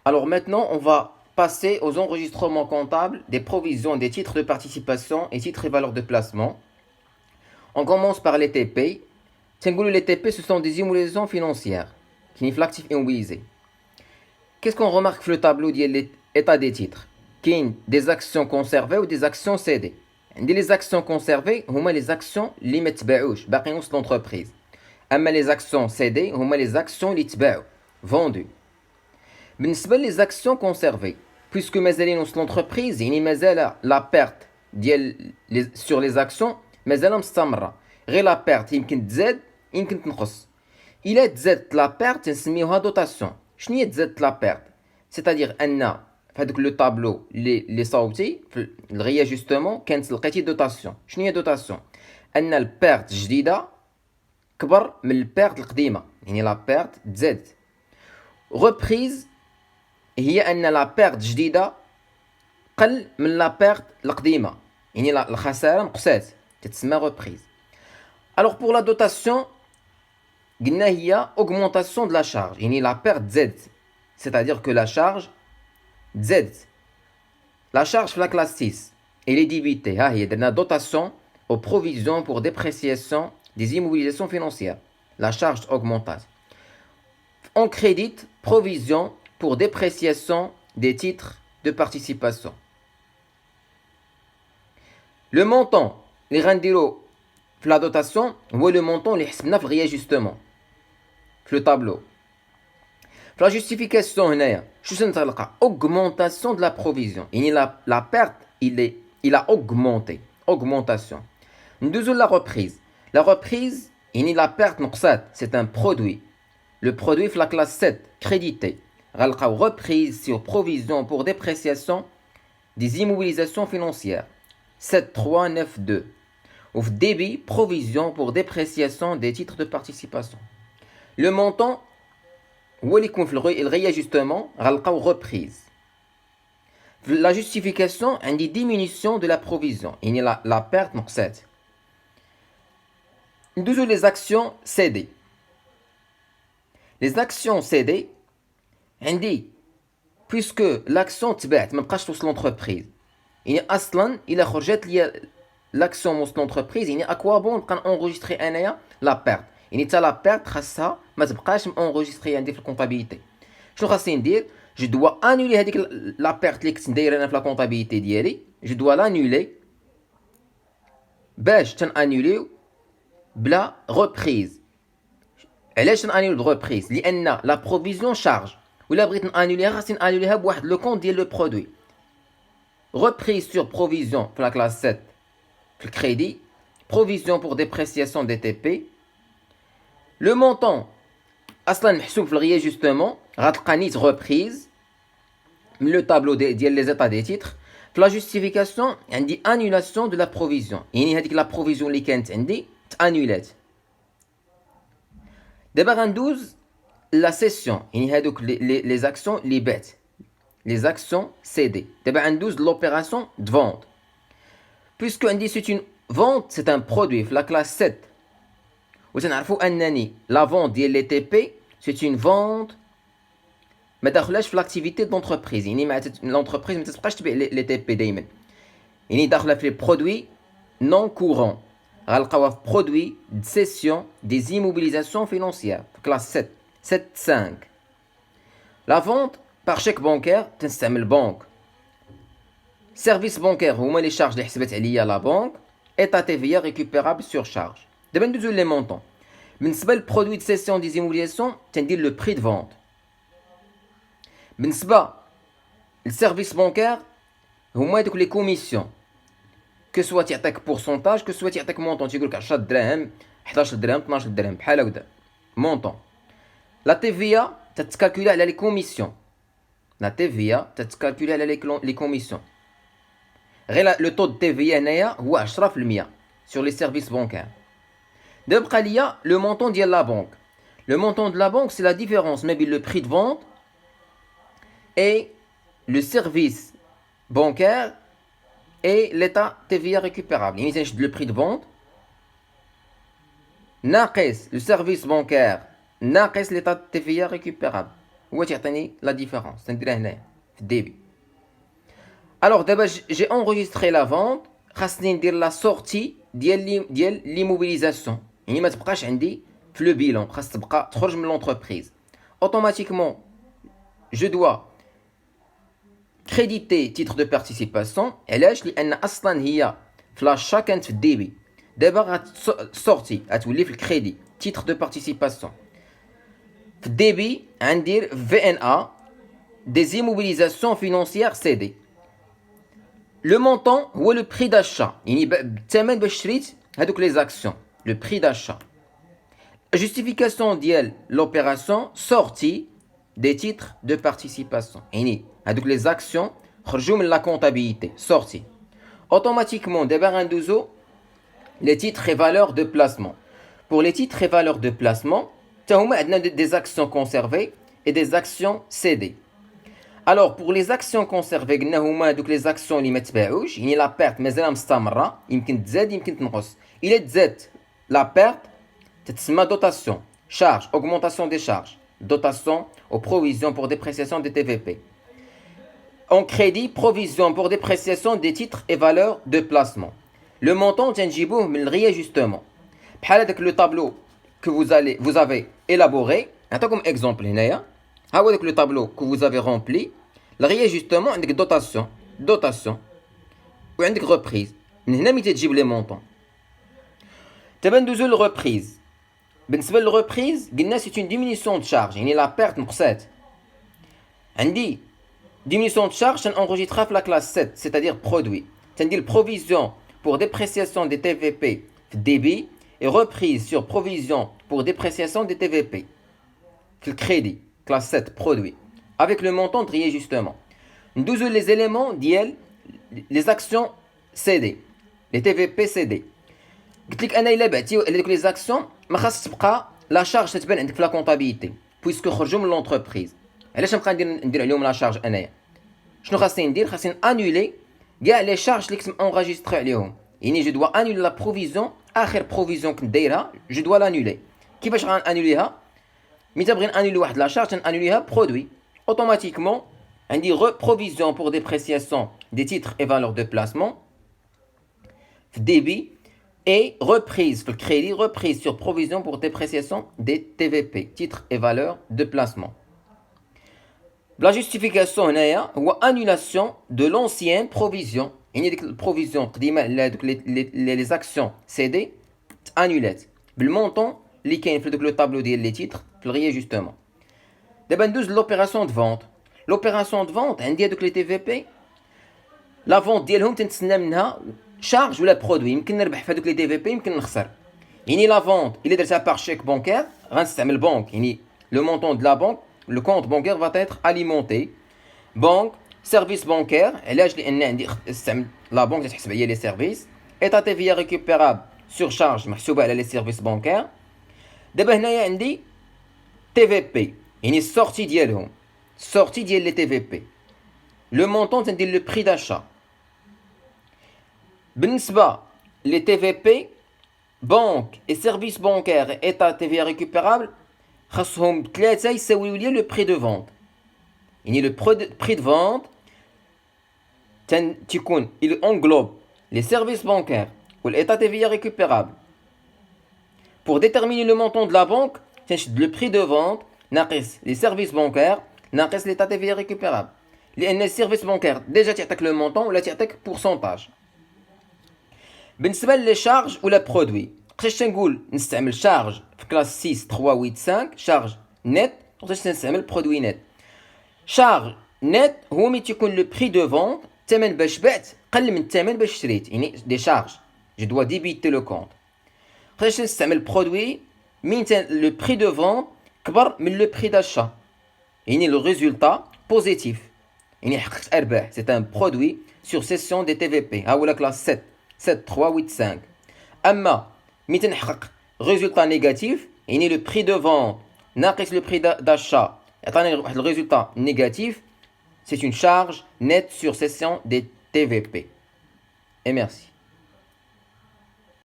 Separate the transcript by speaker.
Speaker 1: Alors maintenant, on va passer aux enregistrements comptables des provisions des titres de participation et titres et valeurs de placement. On commence par les TP. Les TP, ce sont des immobilisations financières qui sont l'actif immobilisé. Qu'est-ce qu'on remarque sur le tableau de l'état des titres? Qu'il y a des actions conservées ou des actions cédées. Les actions conservées, sont les actions qui ne sont pas l'entreprise. Mais les actions cédées, sont les actions qui sont vendues. بالنسبة les actions conservées, puisque مازالين وسط l'entreprise, يعني مازال la perte sur les actions مازال مستمرة. غير la perte يمكن تزاد يمكن تنقص. إلا تزادت la perte نسميوها دوتاسيون. شنو هي تزادت la perte؟ c'est-à-dire أن في هذاك لو طابلو اللي صوبتي في الرياجستمون كانت لقيتي دوتاسيون. شنو هي دوتاسيون؟ أن البيرت الجديدة كبر من البيرت القديمة، يعني la perte تزادت. reprise هي أن لا بيرت جديدة قل من لا بيرت القديمة، يعني الخسارة نقصات، تتسمى reprise. Alors pour la dotation قلنا هي augmentation de la charge، يعني la perte تزادت، c'est-à-dire que la charge تزادت. La charge في la classe 6 elle est débitée، ها هي درنا dotation aux provisions pour dépréciation des immobilisations financières. La charge augmentate. On crédite provision pour dépréciation des titres de participation. Le montant, les rendez-vous, la dotation, ou le montant, les réajustement. Le tableau. La justification, augmentation de la provision. La perte, il a augmenté. Augmentation. Deuxième, la reprise. La reprise, la perte, c'est un produit. Le produit, la classe 7, crédité. Reprise sur provision pour dépréciation des immobilisations financières. 7392. Ou débit, provision pour dépréciation des titres de participation. Le montant, il réajustement, reprise. La justification, une diminution de la provision. Il y a la perte, donc 7. Nous les actions cédées. Les actions cédées, عندي puisque l'action تباعت ما بقاش توصل l'entreprise. يعني اصلا الا خرجت لي l'action وسط l'entreprise يعني اكوا بون نبقى انغوجيستري انايا لا بيرت. يعني حتى لا بيرت خاصها ما تبقاش انغوجيستري عندي في الكونطابيليتي. شنو خاصني ندير؟ جو دوا انولي هذيك لا بيرت اللي كنت ندير انا في لا كونطابيليتي ديالي، جو دوا لانولي باش تنانوليو بلا ريبريز. علاش نانولي بريبريز؟ لان لا بروفيزيون شارج، ولا بغيت نانوليها خاصني نانوليها بواحد لو كونت ديال لو برودوي. reprise sur provision pour la classe 7 le crédit, provision pour dépréciation des TP. Le montant اصلا محسوب في الريجستمون، غتلقى نيت reprise من لو طابلو ديال لي زيتا دي تيتر. في لا جوستيفيكاسيون عندي annulation de la provision، يعني هذيك لا بروفيزيون اللي كانت عندي تانولات. دابا غندوز لا سيسيون، يعني هادوك لي زاكسيون لي بعت، les actions cédées. D'abord, on douze l'opération de vente. Puisque on dit c'est une vente, c'est un produit, la classe 7. Vous savez, la vente de l'ETP, c'est une vente, mais dans l'activité d'entreprise. L'entreprise ne peut pas acheter l'ETP d'ailleurs. Il y a les produits non courants. Les produits de cession des immobilisations financières, classe 7, 7.5. La vente par chèque bancaire, تنستعمل banque. Service bancaire, هما les charges اللي حسبت عليا la banque. État TVA récupérable sur charge. دابا ندوزو les montants. بالنسبة للبرودوي de cession des immobilisations, تندير le prix de vente. بالنسبة للسيرفيس بانكير هما دوك les commissions. Que soit يعطيك pourcentage, que soit يعطيك montant. تيقول لك 10 دراهم، 11 درهم، 12 درهم بحال هكذا. Montant. La TVA تتكالكولي على les commissions. La TVA تتكالكولي على les commissions. Le taux de TVA هنايا هو 10% sur les services bancaires. دابا بقى ليا le montant ديال la banque. Le montant de la banque c'est la différence ما بين le prix de vente et le service bancaire et l'état TVA récupérable. يعني تنشد le prix de vente ناقص le service bancaire ناقص l'état TVA récupérable. هو تيعطيني لا ديفيرونس تنديرها هنايا في الديبي. الوغ دابا جي انغوجيستري لا فونت، خاصني ندير لا سورتي ديال ليموبيليزاسيون، يعني ما تبقاش عندي في لو بيلون، خاص تبقى تخرج من لونتربريز اوتوماتيكمون. جو دوا كريديتي تيتر دو بارتيسيباسيون. علاش؟ لان اصلا هي في لاشا كانت في الديبي، دابا غتسورتي غتولي في الكريدي تيتر دو بارتيسيباسيون. في الديبي غندير في ان ا دي زيموبيليزاسيون فينونسيير سي دي. لو مونطون هو لو بري داشا، يعني الثمن باش شريت هادوك لي زاكسيون، لو بري داشا. جوستيفيكاسيون ديال لوبيراسيون سورتي دي تيتر دو بارتيسيباسيون، يعني هادوك لي زاكسيون خرجوا من لا كونطابيليتي سورتي. اوتوماتيكمون دابا غندوزو les titres et valeurs de placement. Pour les titres et valeurs de placement, on a des actions conservées et des actions cédées. Alors, pour les actions conservées, on a les actions qui mettent la perte, mais elle il est Z, la perte, c'est ma dotation, charge, augmentation des charges, dotation aux provisions pour dépréciation des TVP. En crédit, provision pour dépréciation des titres et valeurs de placement. Le montant تنجيبوه من الرياجستمون بحال هذاك لو طابلو que vous avez élaboré. نعطيكم اكزومبل هنايا، ها هو داك لو طابلو que vous avez rempli. الرياجستمون عندك دوتاسيون وعندك ريبريز، من هنا ملي تجيب لي مونطون. دابا ندوزو للريبريز. بالنسبه للريبريز قلنا سي اون ديمينيسيون دو شارج، يعني لا بيرت نقصات. عندي diminution de charge تنانجسترها في لا كلاس 7 c'est-à-dire produit. تندير provision pour dépréciation des TVP débit et reprise sur provision pour dépréciation des TVP. Le crédit, classe 7, produit. Avec le montant de réajustement. Nous avons les éléments d'IL, les actions CD, les TVP CD. قلت انا الا بعتي هذوك لي زاكسيون ما خاص تبقى لا شارج تتبان عندك في لا كونطابيليتي بويسكو خرجوا من لونتربريز. علاش نبقى ندير عليهم لا شارج انايا؟ شنو خاصني ندير؟ خاصني انولي كاع لي شارج اللي كنت انغيستري عليهم، يعني جو دوا انولي لا بروفيزيون، اخر بروفيزيون كنت دايرها جو دوا لانولي. كيفاش غانوليها؟ ملي تبغي نانولي واحد لا شارج تنانوليها برودوي اوتوماتيكمون. عندي بروفيزيون بور ديبريسياسيون دي تيتر اي فالور دو بلاسمون في ديبي et reprise في الكريدي reprise sur provision pour dépréciation des TVP titres et valeurs de placement. La justification هنايا هو annulation de l'ancienne provision، يعني ديك البروفيزيون قديمه على دوك لي زاكسيون سيدي تانولات بالمونطون اللي كاين في دوك لو طابلو ديال لي تيتر في الرياجستمون. دابا ندوز لوبيراسيون دو فونت. لوبيراسيون دو فونت عندي هادوك لي تي في بي لا فونت ديالهم تنتسنى منها شارج ولا برودوي، يمكن نربح في هذوك لي تي في بي يمكن نخسر. يعني لا فونت الا درتها بار شيك بانكير غنستعمل بنك، يعني لو مونطون دو لا بنك لو كونت بانكير va être alimenté. بنك سيرفيس بانكير، علاش؟ لان عندي استعمل لا بنك تحسب عليا لي سيرفيس. ايتا تي في ريكوبيرابل سور شارج محسوبه على لي سيرفيس بانكير. دابا هنايا عندي تي في بي، يعني السورتي ديالهم، السورتي ديال لي تي في بي. لو مونطون تندير لو بري داشا. بالنسبه لي تي في بي بنك اي سيرفيس بانكير ايتا تي في ريكوبيرابل خاصهم ثلاثه يساويو لي لو بري دو فونت، يعني لو بري دو فونت تيكون il englobe les services bancaires ou l'état TVA récupérable. Pour déterminer le montant de la banque تنشد le prix de vente ناقص les services bancaires ناقص l'état TVA récupérable، لان السيرفيس بانكير ديجا تعطيك لو مونطون ولا تعطيك بورسونتاج. بالنسبه لي شارج ولا برودوي قداش تنقول نستعمل شارج في كلاس 6 3 8 5 شارج نت، قداش نستعمل برودوي نت. شارج نت هو ملي تيكون لو بري دو فونت الثمن باش بعت قل من الثمن باش شريت، يعني دي شارج جو دوا ديبيتي لو كونت. قداش نستعمل برودوي مين لو بري دو فونت كبر من لو بري داشا، يعني لو ريزولتا بوزيتيف، يعني حققت ارباح. سي ان برودوي سور سيسيون دي تي في بي، ها هو لا كلاس 7 7 3 8 5. اما ملي تنحقق ريزولتا نيجاتيف، يعني لو بري دو فونت ناقص لو بري داشا يعطيني واحد الريزولتا نيجاتيف، c'est une charge nette sur cession des TVP. Et merci.